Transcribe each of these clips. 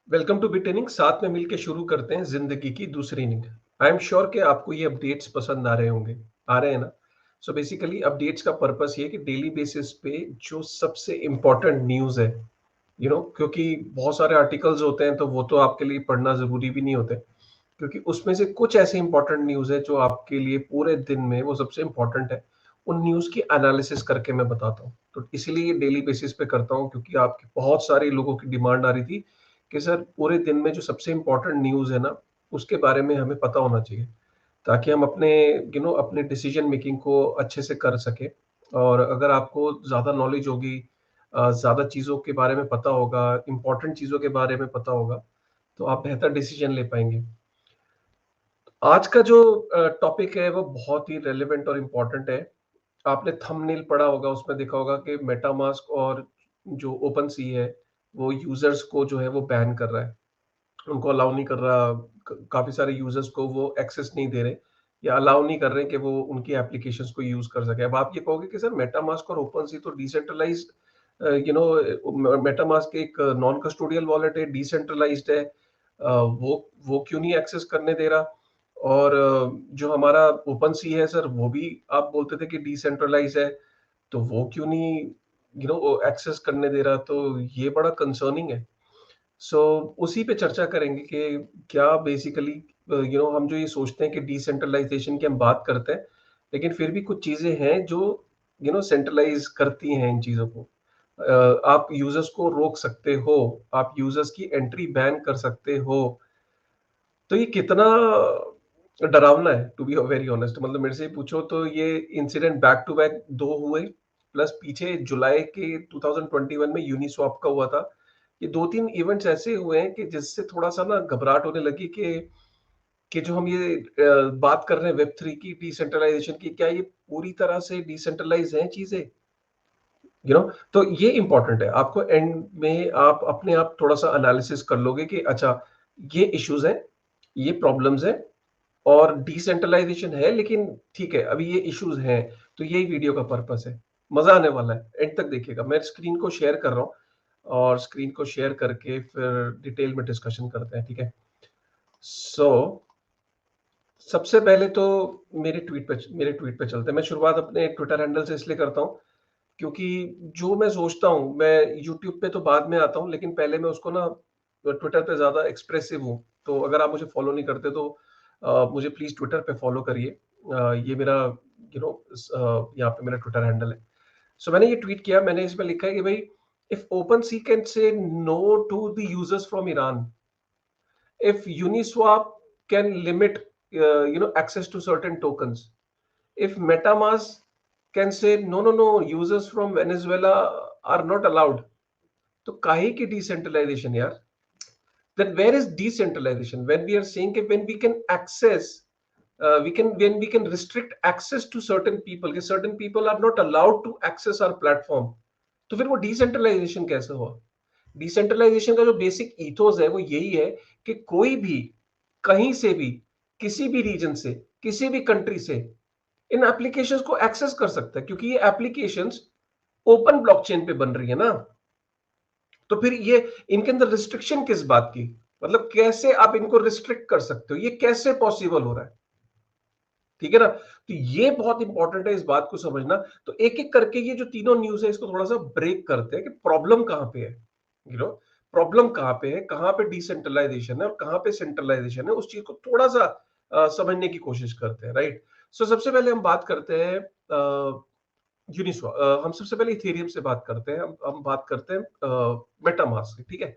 Welcome to बिटेनिंग। साथ में मिलकर शुरू करते हैं जिंदगी की दूसरी इनिंग। आई एम श्योर कि आपको ये अपडेट्स पसंद आ रहे हैं ना। सो बेसिकली अपडेट्स का पर्पस ये है कि डेली बेसिस पे जो सबसे इम्पोर्टेंट न्यूज़ है, क्योंकि बहुत सारे आर्टिकल्स होते हैं तो वो तो आपके लिए पढ़ना जरूरी भी नहीं होते, क्योंकि उसमें से कुछ ऐसे इंपॉर्टेंट न्यूज़ है जो आपके लिए पूरे दिन में वो सबसे इम्पोर्टेंट है। उन न्यूज़ की एनालिसिस करके मैं बताता हूँ, तो इसीलिए डेली बेसिस पे करता हूँ, क्योंकि आपके बहुत सारे लोगों की डिमांड आ रही थी कि सर पूरे दिन में जो सबसे इम्पोर्टेंट न्यूज़ है ना, उसके बारे में हमें पता होना चाहिए, ताकि हम अपने डिसीजन मेकिंग को अच्छे से कर सके। और अगर आपको ज़्यादा नॉलेज होगी, ज़्यादा चीज़ों के बारे में पता होगा, इम्पोर्टेंट चीज़ों के बारे में पता होगा, तो आप बेहतर डिसीजन ले पाएंगे। आज का जो टॉपिक है वो बहुत ही रेलेवेंट और इम्पोर्टेंट है। आपने थंबनेल पढ़ा होगा, उसमें देखा होगा कि मेटामास्क और जो ओपन सी है वो यूजर्स को जो है वो बैन कर रहा है, उनको अलाउ नहीं कर रहा। काफी सारे यूजर्स को वो एक्सेस नहीं दे रहे या अलाउ नहीं कर रहे कि वो उनकी एप्लीकेशंस को यूज कर सके। अब आप ये कहोगे कि सर मेटामास्क और ओपन सी तो डिसेंट्रलाइज्ड, मेटामास्क एक नॉन कस्टोडियल वॉलेट है, डिसेंट्रलाइज्ड है, वो क्यों नहीं एक्सेस करने दे रहा? और जो हमारा ओपन सी है सर, वो भी आप बोलते थे कि डिसेंट्रलाइज है, तो वो क्यों नहीं एक्सेस करने दे रहा? तो ये बड़ा कंसर्निंग है। सो उसी पे चर्चा करेंगे कि क्या बेसिकली हम जो ये सोचते हैं कि डिसेंट्रलाइजेशन की हम बात करते हैं, लेकिन फिर भी कुछ चीजें हैं जो सेंट्रलाइज करती हैं इन चीजों को। आप यूजर्स को रोक सकते हो, आप यूजर्स की एंट्री बैन कर सकते हो। तो ये कितना डरावना है, टू बी वेरी ऑनेस्ट। मतलब मेरे से पूछो तो ये इंसिडेंट बैक टू बैक दो हुए, प्लस पीछे जुलाई के 2021 में यूनिस्वैप का हुआ था। ये दो तीन इवेंट्स ऐसे हुए हैं कि जिससे थोड़ा सा ना घबराहट होने लगी कि जो हम ये बात कर रहे हैं वेब 3 की डिसेंट्रलाइजेशन की, क्या ये पूरी तरह से डिसेंट्रलाइज हैं चीजें? तो ये इंपॉर्टेंट है। आपको एंड में आप अपने आप थोड़ा सा एनालिसिस कर लोगे कि अच्छा, ये इश्यूज हैं, ये प्रॉब्लम्स हैं, और डिसेंट्रलाइजेशन है, लेकिन ठीक है अभी ये इश्यूज हैं। तो यही वीडियो का पर्पस है। मजा आने वाला है, एंड तक देखिएगा। मैं स्क्रीन को शेयर कर रहा हूँ, और स्क्रीन को शेयर करके फिर डिटेल में डिस्कशन करते हैं, ठीक है? सो सबसे पहले तो मेरे ट्वीट पे चलते हैं। मैं शुरुआत अपने ट्विटर हैंडल से इसलिए करता हूँ, क्योंकि जो मैं सोचता हूँ, मैं यूट्यूब पे तो बाद में आता हूँ, लेकिन पहले मैं उसको ना ट्विटर पे ज्यादा एक्सप्रेसिव हूँ। तो अगर आप मुझे फॉलो नहीं करते तो मुझे प्लीज ट्विटर पे फॉलो करिए। ये मेरा यहाँ पे मेरा ट्विटर हैंडल है। सो मैंने ये ट्वीट किया, मैंने इसमें लिखा है कि भाई, if OpenSea can say no to the users from Iran, if Uniswap can limit access to certain tokens, if MetaMask can say no, users from Venezuela are not allowed, तो काहे की डिसेंट्रलाइजेशन यार? Then where is decentralization when we are saying that when we can access, when we can restrict access to certain people, कि certain people are not allowed to access our platform, तो फिर वो decentralisation कैसे हुआ? Decentralisation का जो basic ethos है वो यही है कि कोई भी कहीं से भी, किसी भी रीजन से, किसी भी कंट्री से इन एप्लीकेशंस को एक्सेस कर सकता है, क्योंकि ये एप्लीकेशंस ओपन ब्लॉकचेन पे बन रही है ना। तो फिर ये इनके अंदर रिस्ट्रिक्शन किस बात की? मतलब कैसे आप इनको रिस्ट्रिक्ट कर सकते हो? ये कैसे पॉसिबल हो रहा है? ठीक है ना? तो ये बहुत इंपॉर्टेंट है इस बात को समझना। तो एक एक करके ये जो तीनों न्यूज है इसको थोड़ा सा ब्रेक करते हैं कि प्रॉब्लम कहां पे है। यू नो प्रॉब्लम कहां पे है, कहां पे डिसेंट्रलाइजेशन है और कहां पे सेंट्रलाइजेशन है, उस चीज को थोड़ा सा समझने की कोशिश करते हैं, राइट? सो सबसे पहले हम बात करते हैं यूनिस्वैप। हम सबसे पहले इथेरियम से बात करते हैं, हम बात करते हैं मेटामास्क, ठीक है?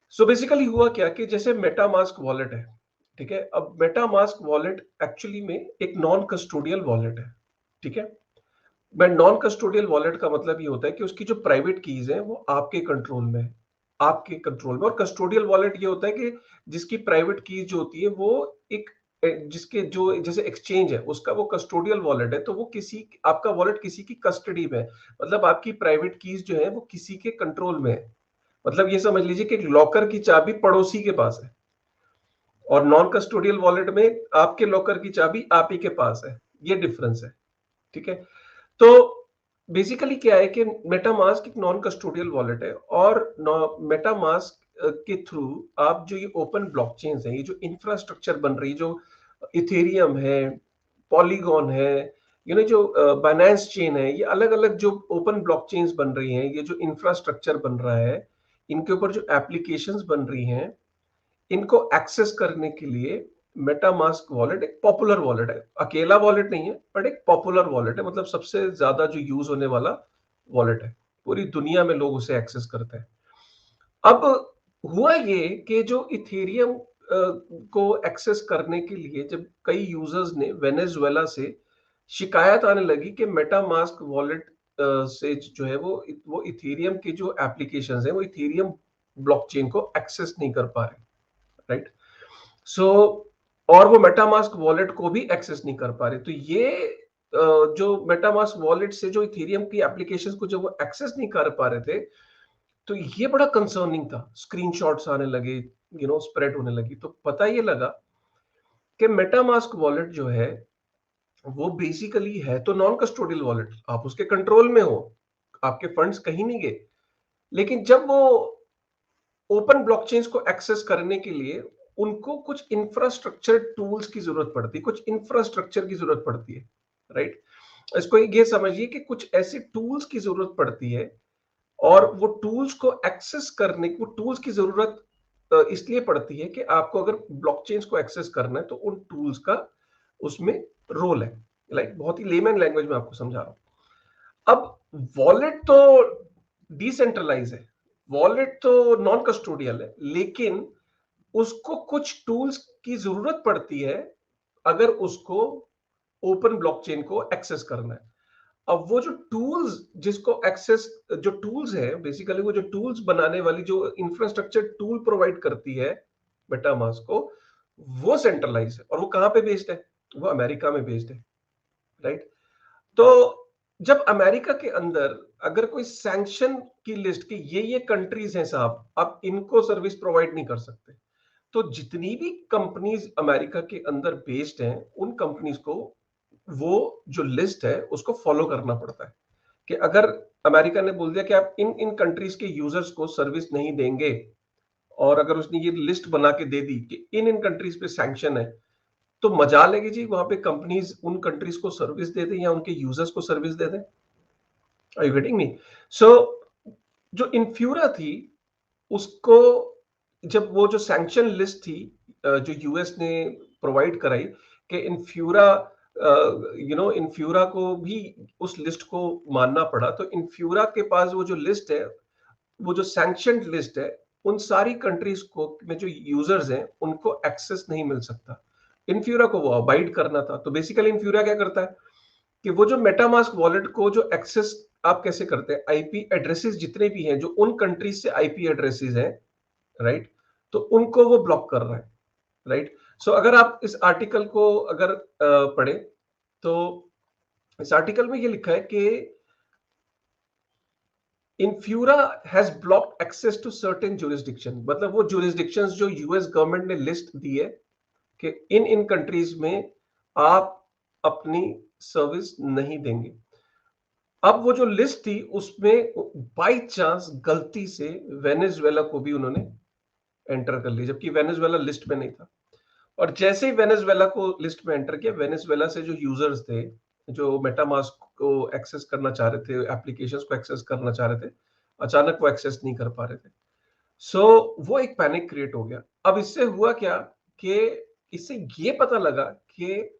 सो बेसिकली हुआ क्या कि जैसे मेटामास्क वॉलेट है, ठीक है? अब मेटामास्क वॉलेट एक्चुअली में एक नॉन कस्टोडियल वॉलेट है, ठीक है? मैं नॉन कस्टोडियल वॉलेट का मतलब ये होता है कि उसकी जो प्राइवेट कीज है वो आपके कंट्रोल में है, आपके कंट्रोल में। और कस्टोडियल वॉलेट ये होता है कि जिसकी प्राइवेट कीज जो होती है वो एक जिसके जो जैसे एक्सचेंज है उसका वो कस्टोडियल वॉलेट है, तो वो किसी आपका वॉलेट किसी की कस्टडी में है। मतलब आपकी प्राइवेट कीज जो है वो किसी के कंट्रोल में है। मतलब ये समझ लीजिए कि लॉकर की चाबी पड़ोसी के पास है, और नॉन कस्टोडियल वॉलेट में आपके लॉकर की चाबी आप ही के पास है। ये डिफरेंस है, ठीक है? तो बेसिकली क्या है कि मेटामास्क एक नॉन कस्टोडियल वॉलेट है, और मेटामास्क के थ्रू आप जो ये ओपन ब्लॉकचेन्स हैं, ये जो इंफ्रास्ट्रक्चर बन रही है, जो इथेरियम है, पॉलीगॉन है, जो बाइनेंस चेन है, ये अलग अलग जो ओपन ब्लॉकचेन्स बन रही हैं, ये जो इंफ्रास्ट्रक्चर बन रहा है, इनके ऊपर जो एप्लीकेशंस बन रही हैं, इनको एक्सेस करने के लिए मेटामास्क वॉलेट एक पॉपुलर वॉलेट है। अकेला वॉलेट नहीं है, बट एक पॉपुलर वॉलेट है, मतलब सबसे ज्यादा जो यूज होने वाला वॉलेट है। पूरी दुनिया में लोग उसे एक्सेस करते हैं। अब हुआ ये कि जो इथेरियम को एक्सेस करने के लिए जब कई यूजर्स ने वेनेजुएला से शिकायत आने लगी कि मेटामास्क वॉलेट से जो है वो इथेरियम के जो एप्लीकेशंस हैं वो इथेरियम ब्लॉकचेन को एक्सेस नहीं कर पा रहे, राइट? सो और वो मेटामास्क वॉलेट को भी एक्सेस नहीं कर पा रहे, तो ये जो मेटामास्क वॉलेट से जो इथेरियम की एप्लीकेशंस को जब वो एक्सेस नहीं कर पा रहे थे, तो ये बड़ा कंसर्निंग था। स्क्रीनशॉट्स आने लगे, स्प्रेड होने लगी, तो पता ये लगा कि मेटामास्क वॉलेट जो है वो बेसिकली है तो नॉन कस्टोडियल वॉलेट, आप उसके कंट्रोल में हो, आपके फंड्स कहीं नहीं गए। लेकिन जब वो ओपन ब्लॉकचेन्स को एक्सेस करने के लिए उनको कुछ इंफ्रास्ट्रक्चर टूल्स की जरूरत पड़ती है, कुछ इंफ्रास्ट्रक्चर की जरूरत पड़ती है, राइट? इसको ये समझिए कि कुछ ऐसे टूल्स की जरूरत पड़ती है, और वो टूल्स को एक्सेस करने की, वो टूल्स की जरूरत इसलिए पड़ती है कि आपको अगर ब्लॉकचेन्स को एक्सेस करना है तो उन टूल्स का उसमें रोल है। लाइक बहुत ही लेमैन लैंग्वेज में आपको समझा रहा हूं। अब वॉलेट तो डिसेंट्रलाइज है, वॉलेट तो नॉन कस्टोडियल है, लेकिन उसको कुछ टूल्स की जरूरत पड़ती है अगर उसको ओपन ब्लॉकचेन को एक्सेस करना है। अब वो जो टूल्स जिसको एक्सेस, जो टूल्स है बेसिकली, वो जो टूल्स बनाने वाली जो इंफ्रास्ट्रक्चर टूल प्रोवाइड करती है मेटामास्क को, वो सेंट्रलाइज है। और वो कहां पे बेस्ड है? वो अमेरिका में बेस्ड है, राइट? तो जब अमेरिका के अंदर अगर कोई सैंक्शन की लिस्ट की ये कंट्रीज हैं साहब, आप इनको सर्विस प्रोवाइड नहीं कर सकते, तो जितनी भी कंपनीज अमेरिका के अंदर बेस्ड हैं उन कंपनीज को वो जो लिस्ट है उसको फॉलो करना पड़ता है। कि अगर अमेरिका ने बोल दिया कि आप इन इन कंट्रीज के यूजर्स को सर्विस नहीं देंगे, और अगर उसने ये लिस्ट बना के दे दी कि इन इन कंट्रीज पे सैंक्शन है, तो मजाल है कि जी वहां पे कंपनीज उन कंट्रीज को सर्विस दे दें या उनके यूजर्स को सर्विस दे दें। Are you getting me? So जो इन्फ्यूरा थी, उसको जब वो जो सैंक्शन लिस्ट थी जो यूएस ने प्रोवाइड कराई, कि इन्फ्यूरा इन्फ्यूरा को भी उस लिस्ट को मानना पड़ा, तो इन्फ्यूरा के पास वो जो लिस्ट है, वो जो सैंक्शन लिस्ट है, उन सारी कंट्रीज को में जो यूजर्स हैं उनको एक्सेस नहीं मिल सकता। इन्फ्यूरा को वो अबाइड करना था। तो बेसिकली इन्फ्यूरा क्या करता है कि वो जो मेटामास्क वॉलेट को जो एक्सेस आप कैसे करते हैं, आईपी एड्रेसेस जितने भी हैं जो उन कंट्रीज से आईपी एड्रेसेस हैं, राइट, तो उनको वो ब्लॉक कर रहा है, राइट? सो अगर आप इस आर्टिकल को अगर पढ़े, तो इस आर्टिकल में ये लिखा है कि Infura has blocked access to certain jurisdiction, मतलब वो जुरिस्डिक्शंस जो यूएस गवर्नमेंट ने लिस्ट दी है कि इन इन कंट्रीज में आप अपनी सर्विस नहीं देंगे। अब वो जो लिस्ट थी उसमें बाई चांस गलती से वेनेजुएला को भी उन्होंने एंटर कर लिया, जबकि वेनेजुएला लिस्ट में नहीं था। और जैसे ही वेनेजुएला को लिस्ट में एंटर किया, वेनेजुएला से जो यूजर्स थे जो मेटामास्क को एक्सेस करना चाह रहे थे, एप्लीकेशंस को एक्सेस करना चाह रहे थे, अचानक वो एक्सेस नहीं कर पा रहे थे। सो वो एक पैनिक क्रिएट हो गया। अब इससे हुआ क्या कि इससे ये पता लगा कि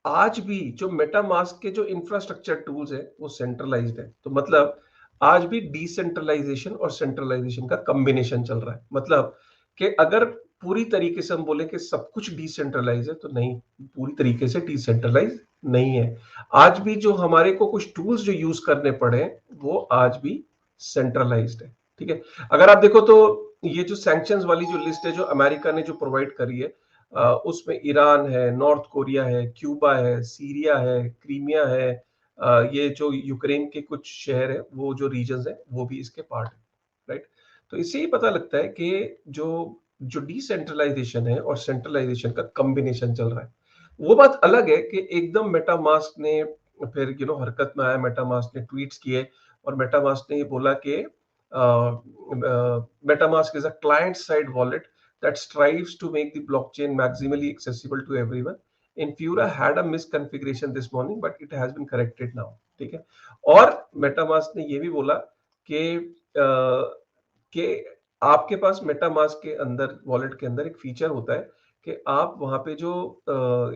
आज भी जो मेटामास्क के जो इंफ्रास्ट्रक्चर टूल्स है वो सेंट्रलाइज्ड है। तो मतलब आज भी डिसेंट्रलाइजेशन और सेंट्रलाइजेशन का कॉम्बिनेशन चल रहा है। मतलब कि अगर पूरी तरीके से हम बोले कि सब कुछ डिसेंट्रलाइज है, तो नहीं, पूरी तरीके से डिसेंट्रलाइज नहीं है। आज भी जो हमारे को कुछ टूल्स जो यूज करने पड़े वो आज भी सेंट्रलाइज्ड है, ठीक है? अगर आप देखो तो ये जो सैंक्शंस वाली जो लिस्ट है जो अमेरिका ने जो प्रोवाइड करी है, उसमें ईरान है, नॉर्थ कोरिया है, क्यूबा है, सीरिया है, क्रीमिया है, ये जो यूक्रेन के कुछ शहर है, वो जो रीजन्स है वो भी इसके पार्ट है, राइट? तो इससे ही पता लगता है कि जो जो डिसेंट्रलाइजेशन है और सेंट्रलाइजेशन का कॉम्बिनेशन चल रहा है। वो बात अलग है कि एकदम मेटामास्क ने फिर हरकत में आया, मेटामास्क ने ट्वीट्स किए और मेटामास्क ने ये बोला कि MetaMask is a client-side wallet that strives to make the blockchain maximally accessible to everyone. Infura had a misconfiguration this morning, but it has been corrected now. ठीक है. और MetaMask ने ये भी बोला कि कि आपके पास मेटामास्क के अंदर वॉलेट के अंदर एक फीचर होता है कि आप वहां पे जो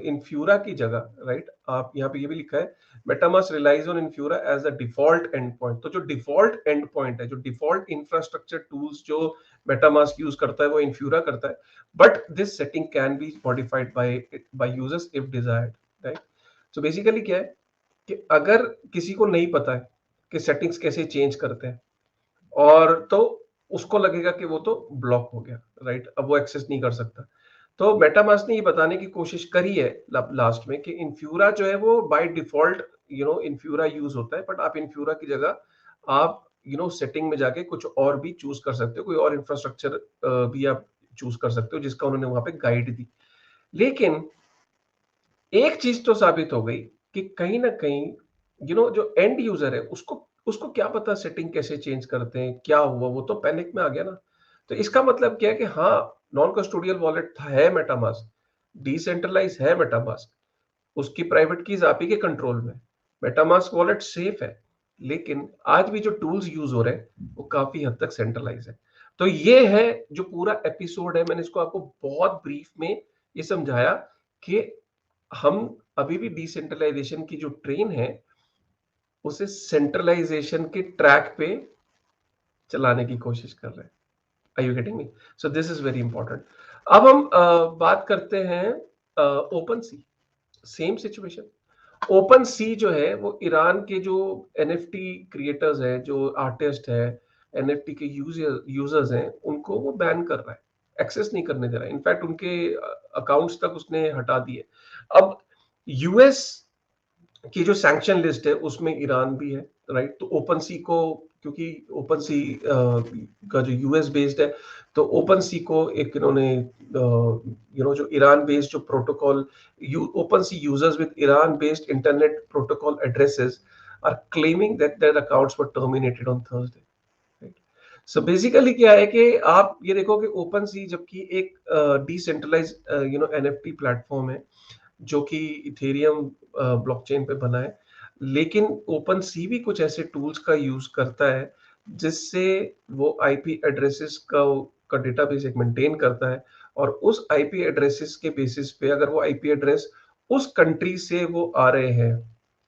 इन्फ्यूरा की जगह, राइट, आप यहाँ पे ये भी लिखा है MetaMask relies on Infura as the default end point. तो जो डिफॉल्ट एंड पॉइंट है, जो डिफॉल्ट इंफ्रास्ट्रक्चर टूल्स जो मेटामास्क यूज करता है वो इन्फ्यूरा करता है, but this setting can be modified by users if desired, right. So basically क्या है कि अगर किसी को नहीं पता है कि सेटिंग्स कैसे चेंज करते हैं, और तो उसको लगेगा कि वो तो ब्लॉक हो गया, राइट, अब वो एक्सेस नहीं कर सकता. तो मेटामास्क ने ये बताने की कोशिश करी है लास्ट में कि इन्फ्यूरा जो है वो बाय डिफॉल्ट इन्फ्यूरा यूज होता है, बट आप इन्फ्यूरा की जगह आप सेटिंग में जाके कुछ और भी चूज कर सकते हो, कोई और इंफ्रास्ट्रक्चर भी आप चूज कर सकते हो जिसका उन्होंने वहां पे गाइड दी. लेकिन एक चीज तो साबित हो गई कि कहीं ना कहीं जो एंड यूजर है उसको उसको क्या पता सेटिंग कैसे चेंज करते हैं, क्या हुआ, वो तो पैनिक में आ गया ना. तो इसका मतलब क्या है कि हाँ, नॉन कस्टोडियल वॉलेट है मेटामास्क, डिसेंट्रलाइज है मेटामास्क, उसकी प्राइवेट कीज आप ही के कंट्रोल में, मेटामास्क वॉलेट सेफ है. लेकिन आज भी जो टूल्स यूज हो रहे हैं वो काफी हद तक सेंट्रलाइज है. तो ये है जो पूरा एपिसोड है, मैंने इसको आपको बहुत ब्रीफ में ये समझाया कि हम अभी भी डिसेंट्रलाइजेशन की जो ट्रेन है उसे सेंट्रलाइजेशन के ट्रैक पे चलाने की कोशिश कर रहे हैं. Are you getting me? So this is very important. अब हम बात करते हैं open sea. Same situation. Open sea जो है वो ईरान के जो एनएफटी क्रिएटर्स हैं, जो आर्टिस्ट है, एनएफटी के यूजर्स हैं, उनको वो बैन कर रहा है, एक्सेस नहीं करने दे रहा है. इनफैक्ट उनके अकाउंट्स तक उसने हटा दिए. अब यूएस की जो सैंक्शन लिस्ट है उसमें ईरान भी है, राइट. तो ओपन सी को, क्योंकि ओपन सी का जो यूएस बेस्ड है, तो ओपन सी को एक इन्होंने जो ईरान बेस्ड जो protocol, OpenSea users with Iran based internet protocol addresses are claiming that their accounts were terminated on Thursday, right. So basically क्या है कि आप ये देखो कि ओपन सी जबकि एक डिसेंट्रलाइज एनएफटी प्लेटफॉर्म है जो कि इथेरियम ब्लॉकचेन पे बना है, लेकिन ओपन सी भी कुछ ऐसे टूल्स का यूज करता है जिससे वो आईपी एड्रेसेस का डेटाबेस एक मेंटेन करता है, और उस आईपी एड्रेसेस के बेसिस पे अगर वो आईपी एड्रेस उस कंट्री से वो आ रहे हैं,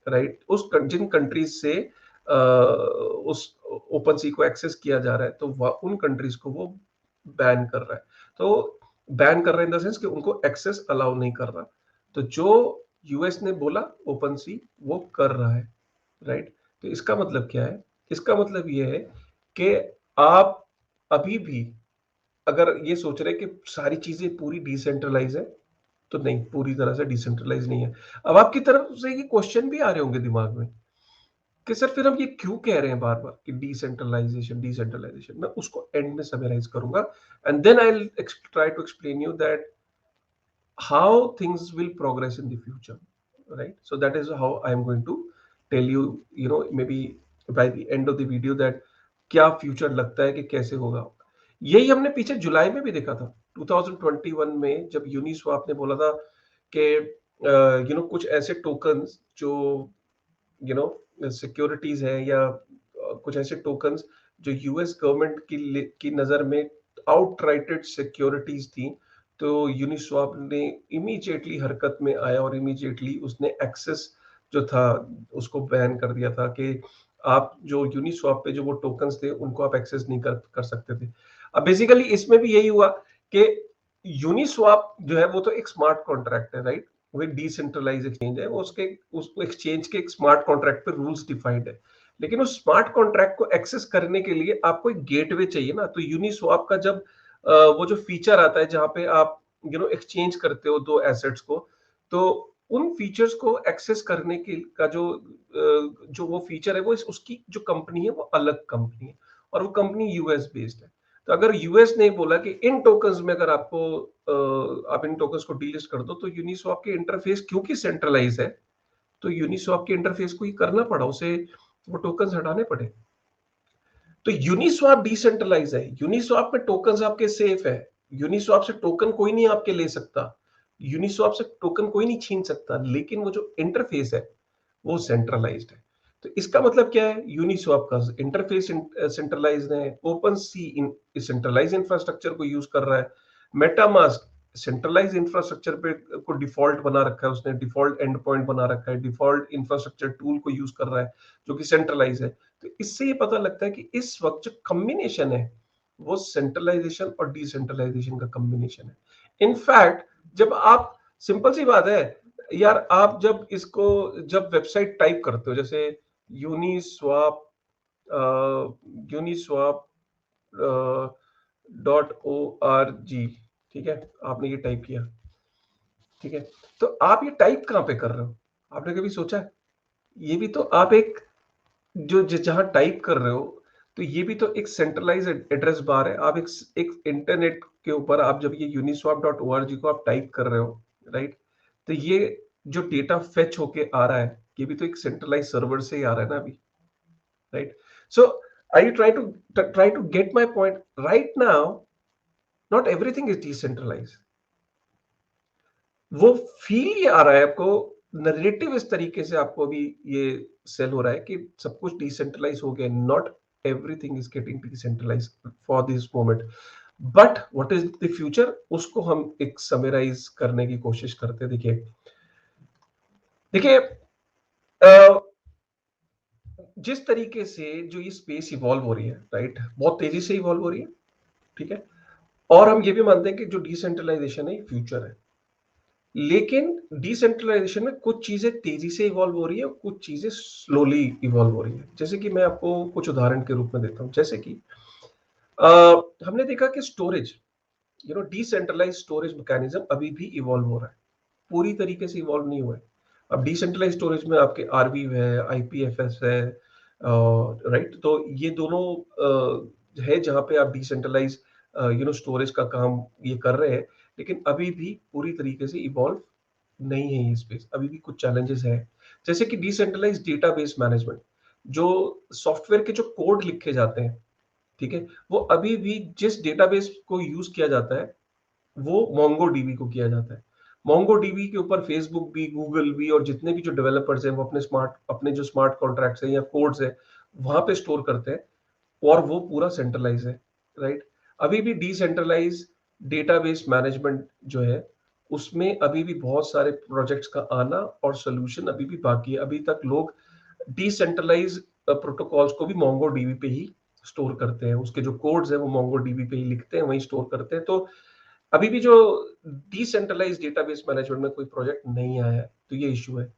राइट, जिन कंट्रीज से उस ओपन सी को एक्सेस किया जा रहा है, तो उन कंट्रीज को वो बैन कर रहा है. तो बैन कर रहा है इन द सेंस कि उनको एक्सेस अलाउ नहीं कर रहा. तो जो यूएस ने बोला ओपन सी वो कर रहा है, राइट. तो इसका मतलब क्या है? इसका मतलब ये है कि आप अभी भी अगर ये सोच रहे कि सारी चीजें पूरी डिसेंट्रलाइज है, तो नहीं, पूरी तरह से डिसेंट्रलाइज नहीं है. अब आपकी तरफ से ये क्वेश्चन भी आ रहे होंगे दिमाग में कि सर फिर हम ये क्यों कह रहे हैं बार बार कि डिसेंट्रलाइजेशन डिसेंट्रलाइजेशन. मैं उसको एंड में समराइज करूंगा, and then I will try to explain you that how things will progress in the future, right. So that is how I am going to tell you, maybe by the end of the video, that क्या future लगता है कि कैसे होगा. यही हमने पीछे जुलाई में भी देखा था 2021 में, जब यूनिस्वैप ने बोला था कि कुछ ऐसे टोकन्स जो सिक्योरिटीज है, या कुछ ऐसे टोकन्स जो यूएस गवर्नमेंट की नजर में आउटराइटेड सिक्योरिटीज थी, तो यूनिस्वैप ने इमीडिएटली हरकत में आया और इमीडिएटली उसने एक्सेस जो था उसको बैन कर दिया था कि आप जो यूनिस्वैप पे जो वो टोकन्स थे उनको आप एक्सेस नहीं कर सकते थे. अब बेसिकली इसमें भी यही हुआ कि यूनिस्वैप जो है वो तो एक स्मार्ट कॉन्ट्रैक्ट है, राइट. वो एक डिसेंट्रलाइज एक्सचेंज है, वो उसके उस एक्सचेंज के एक स्मार्ट कॉन्ट्रैक्ट पे रूल्स डिफाइंड है. लेकिन उस स्मार्ट कॉन्ट्रैक्ट को एक्सेस करने के लिए आपको एक गेटवे चाहिए ना. तो यूनिस्वैप का जब वो जो फीचर आता है जहां पे आप एक्सचेंज करते हो दो एसेट्स को, तो उन फीचर्स को एक्सेस करने के का जो वो फीचर है, वो उसकी जो कंपनी है वो अलग कंपनी है, और वो कंपनी यूएस बेस्ड है. तो अगर यूएस ने बोला कि इन टोकन्स में अगर आपको आप इन टोकन्स को डीलिस्ट कर दो, तो यूनिस्वैप के इंटरफेस क्योंकि सेंट्रलाइज है, तो यूनिस्वैप के इंटरफेस को ही करना पड़ा, उसे वो टोकन्स हटाने पड़े. तो यूनिस्वैप डिसेंट्रलाइज है, यूनिस्वैप में टोकन आपके सेफ है, यूनिस्वैप से टोकन कोई नहीं आपके ले सकता, यूनिस्वैप से टोकन कोई नहीं छीन सकता, लेकिन वो जो इंटरफेस है वो सेंट्रलाइज्ड है। तो इसका मतलब क्या है, यूनिस्वैप का इंटरफेस सेंट्रलाइज्ड है, ओपन सी सेंट्रलाइज इंफ्रास्ट्रक्चर को यूज कर रहा है, मेटामास्क सेंट्रलाइज इंफ्रास्ट्रक्चर पे को डिफॉल्ट बना रखा है, उसने डिफॉल्ट एंड पॉइंट बना रखा है, डिफॉल्ट इंफ्रास्ट्रक्चर टूल को यूज कर रहा है जो कि सेंट्रलाइज है। तो इससे ये पता लगता है कि इस वक्त जो कॉम्बिनेशन है वो सेंट्रलाइजेशन और डिसेंट्रलाइजेशन का कॉम्बिनेशन है। इनफैक्ट जब आप, सिंपल सी बात है यार, आप जब इसको, जब वेबसाइट टाइप करते हो जैसे यूनिस्वैप, यूनिस्वैप .org, ठीक है, आपने ये टाइप किया, ठीक है, तो आप ये टाइप कहां पे कर रहे हो, आपने कभी सोचा है? ये भी तो आप एक, जो जहां टाइप कर रहे हो, तो ये भी तो एक सेंट्रलाइज एड्रेस बार है। आप एक इंटरनेट के ऊपर आप जब ये uniswap.org को आप टाइप कर रहे हो, राइट, तो ये जो डेटा फेच होके आ रहा है ये भी तो एक सेंट्रलाइज सर्वर से ही आ रहा है ना अभी, right. So are you try to get my point? Right now not everything is decentralize. वो फील ये आ रहा है आपको, नरेटिव इस तरीके से आपको अभी ये सेल हो रहा है कि सब कुछ डिसेंट्रलाइज हो गया। Not everything is getting decentralize for this moment, but what is the future, उसको हम एक समराइज करने की कोशिश करते हैं। देखिए देखिए, जिस तरीके से जो ये स्पेस इवॉल्व हो रही है, राइट, बहुत तेजी से इवॉल्व हो रही है, ठीक है, और हम ये भी मानते हैं कि जो डिसेंट्रलाइजेशन है फ्यूचर है, लेकिन डिसेंट्रलाइजेशन में कुछ चीजें तेजी से इवॉल्व हो रही है, कुछ चीजें स्लोली इवॉल्व हो रही है। जैसे कि मैं आपको कुछ उदाहरण के रूप में देता हूं, जैसे कि हमने देखा कि स्टोरेज, डिसेंट्रलाइज स्टोरेज मैकेनिज्म अभी भी इवॉल्व हो रहा है, पूरी तरीके से इवॉल्व नहीं हुआ है। अब डिसेंट्रलाइज स्टोरेज में आपके आरवीव है, आईपीएफएस है, राइट, तो ये दोनों है जहां पे आप डिसेंट्रलाइज स्टोरेज का काम ये कर रहे हैं, लेकिन अभी भी पूरी तरीके से इवॉल्व नहीं है ये स्पेस, अभी भी कुछ चैलेंजेस है। जैसे कि डिसेंट्रलाइज डेटाबेस मैनेजमेंट, जो सॉफ्टवेयर के जो कोड लिखे जाते हैं, ठीक है, वो अभी भी जिस डेटाबेस को यूज किया जाता है वो मोंगोडीबी को किया जाता है। मोंगोडीबी के ऊपर फेसबुक भी, गूगल भी और जितने भी जो डेवलपर्स हैं वो अपने जो स्मार्ट कॉन्ट्रैक्ट्स हैं या कोड्स हैं वहां पे स्टोर करते हैं, और वो पूरा सेंट्रलाइज है, राइट। अभी भी डिसेंट्रलाइज डेटाबेस मैनेजमेंट जो है उसमें अभी भी बहुत सारे प्रोजेक्ट्स का आना और सोल्यूशन अभी भी बाकी है। अभी तक लोग डिसेंट्रलाइज प्रोटोकॉल्स को भी मोंगोडीबी पे ही स्टोर करते हैं, उसके जो कोड्स हैं वो मोंगोडीबी पे ही लिखते हैं, वहीं स्टोर करते हैं। तो अभी भी जो डिसेंट्रलाइज डेटाबेस मैनेजमेंट में कोई प्रोजेक्ट नहीं आया है, तो ये इशू है।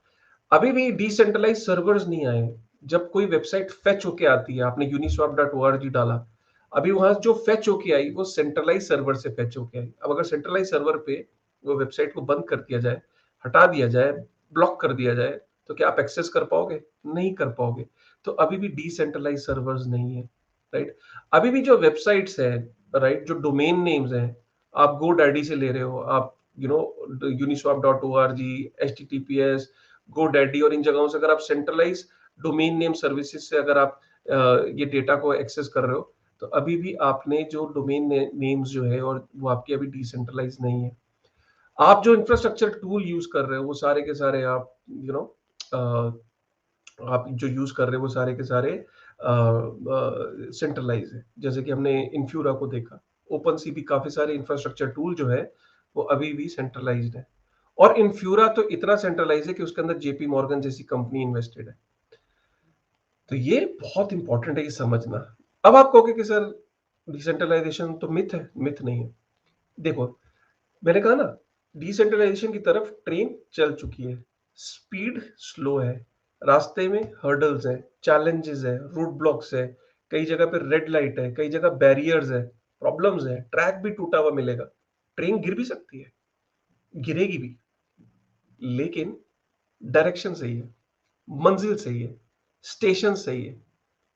अभी भी डिसेंट्रलाइज सर्वर्स नहीं आए। जब कोई वेबसाइट फेच होके आती है, आपने uniswap.org डाला, अभी वहां जो फेच होके आई वो सेंट्रलाइज सर्वर से फेच होके आई। अब अगर सेंट्रलाइज सर्वर पे वो वेबसाइट को बंद कर दिया जाए, हटा दिया जाए, ब्लॉक कर दिया जाए, तो क्या आप एक्सेस कर पाओगे? नहीं कर पाओगे। तो अभी भी डिसेंट्रलाइज सर्वर्स नहीं है, राइट। अभी भी जो वेबसाइट्स है, राइट, जो डोमेन नेम्स हैं, आप GoDaddy से ले रहे हो, आप uniswap.org, HTTPS, GoDaddy और इन जगहों से अगर आप सेंट्रलाइज डोमेन नेम सर्विसेज से अगर आप ये डेटा को एक्सेस कर रहे हो, तो अभी भी आपने जो डोमेन नेम्स जो है और वो आपके अभी डिसेंट्रलाइज नहीं है। आप जो इंफ्रास्ट्रक्चर टूल यूज कर रहे हो वो सारे के सारे आप आप जो यूज कर रहे हो वो सारे के सारे सेंट्रलाइज है। जैसे कि हमने इन्फ्यूरा को देखा, ओपन सी भी काफी सारे इंफ्रास्ट्रक्चर टूल जो है वो अभी भी सेंट्रलाइज्ड है, और इन्फ्यूरा तो इतना सेंट्रलाइज है कि उसके अंदर जेपी मॉर्गन जैसी कंपनी इन्वेस्टेड है। तो ये बहुत इंपॉर्टेंट है ये समझना। अब आप कहोगे कि सर डिसेंट्रलाइजेशन तो मिथ है, मिथ नहीं है। देखो, मैंने कहा ना, डिसेंट्रलाइजेशन की तरफ ट्रेन चल चुकी है, स्पीड स्लो है, रास्ते में हर्डल्स है, चैलेंजेस है, रूट ब्लॉक्स है, कई जगह पे रेड लाइट है, कई जगह बैरियर्स है, प्रॉब्लम्स है, ट्रैक भी टूटा हुआ मिलेगा, ट्रेन गिर भी सकती है, गिरेगी भी, लेकिन डायरेक्शन सही है, मंजिल सही है, स्टेशन सही है,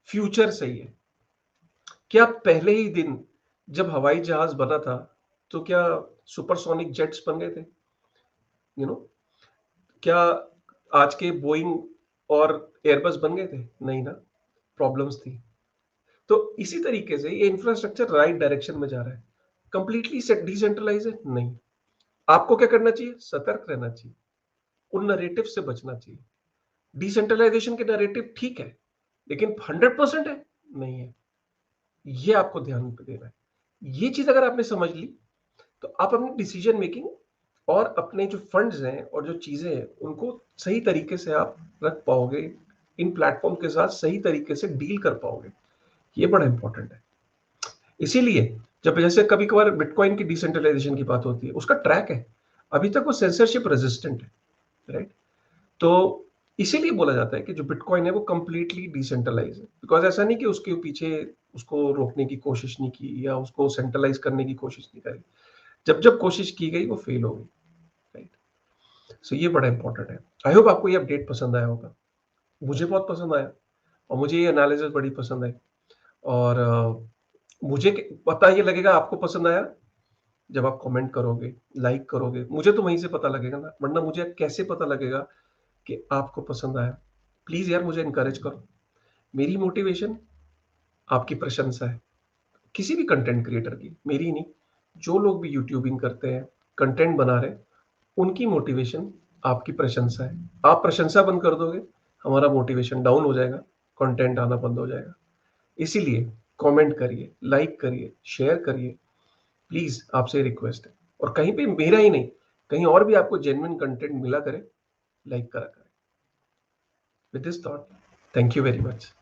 फ्यूचर सही है। क्या पहले ही दिन जब हवाई जहाज बना था तो क्या सुपरसोनिक जेट्स बन गए थे? यू नो क्या आज के बोइंग और एयरबस बन गए थे? नहीं ना, प्रॉब्लम्स थी। तो इसी तरीके से ये इंफ्रास्ट्रक्चर राइट डायरेक्शन में जा रहा है। कंप्लीटली डिसेंट्रलाइज है नहीं। आपको क्या करना चाहिए? सतर्क रहना चाहिए, उन नरेटिव से बचना चाहिए। डिसेंट्रलाइजेशन के नरेटिव ठीक है, लेकिन 100% है नहीं है, ये आपको ध्यान पे देना है। ये चीज अगर आपने समझ ली तो आप अपनी डिसीजन मेकिंग और अपने जो फंड्स हैं और जो चीजें हैं उनको सही तरीके से आप रख पाओगे, इन प्लेटफॉर्म के साथ सही तरीके से डील कर पाओगे। ये बड़ा इंपॉर्टेंट है। इसीलिए जब जैसे कभी कभार बिटकॉइन की डिसेंट्रलाइजेशन की बात होती है, उसका ट्रैक है, अभी तक वो सेंसरशिप रेजिस्टेंट है, राइट? तो इसीलिए बोला जाता है कि जो बिटकॉइन है वो कंप्लीटली डिसेंट्रलाइज है, बिकॉज ऐसा नहीं कि उसके पीछे उसको रोकने की कोशिश नहीं की या उसको सेंट्रलाइज करने की कोशिश नहीं करी। जब जब कोशिश की गई वो फेल हो गई, राइट? सो ये बड़ा इंपॉर्टेंट है। आई होप आपको ये अपडेट पसंद आया होगा। मुझे बहुत पसंद आया और मुझे ये एनालिसिस बड़ी पसंद आई। और मुझे पता ये लगेगा आपको पसंद आया जब आप कमेंट करोगे, लाइक करोगे, मुझे तो वहीं से पता लगेगा ना, वरना मुझे कैसे पता लगेगा कि आपको पसंद आया? प्लीज यार मुझे इनकरेज करो। मेरी मोटिवेशन आपकी प्रशंसा है, किसी भी कंटेंट क्रिएटर की, मेरी नहीं। जो लोग भी यूट्यूबिंग करते हैं, कंटेंट बना रहे हैं, उनकी मोटिवेशन आपकी प्रशंसा है। आप प्रशंसा बंद कर दोगे, हमारा मोटिवेशन डाउन हो जाएगा, कंटेंट आना बंद हो जाएगा। इसीलिए कमेंट करिए, लाइक करिए, शेयर करिए, प्लीज आपसे रिक्वेस्ट है। और कहीं पे मेरा ही नहीं, कहीं और भी आपको जेन्युइन कंटेंट मिला करे, लाइक करा करें। With this thought, thank you very much.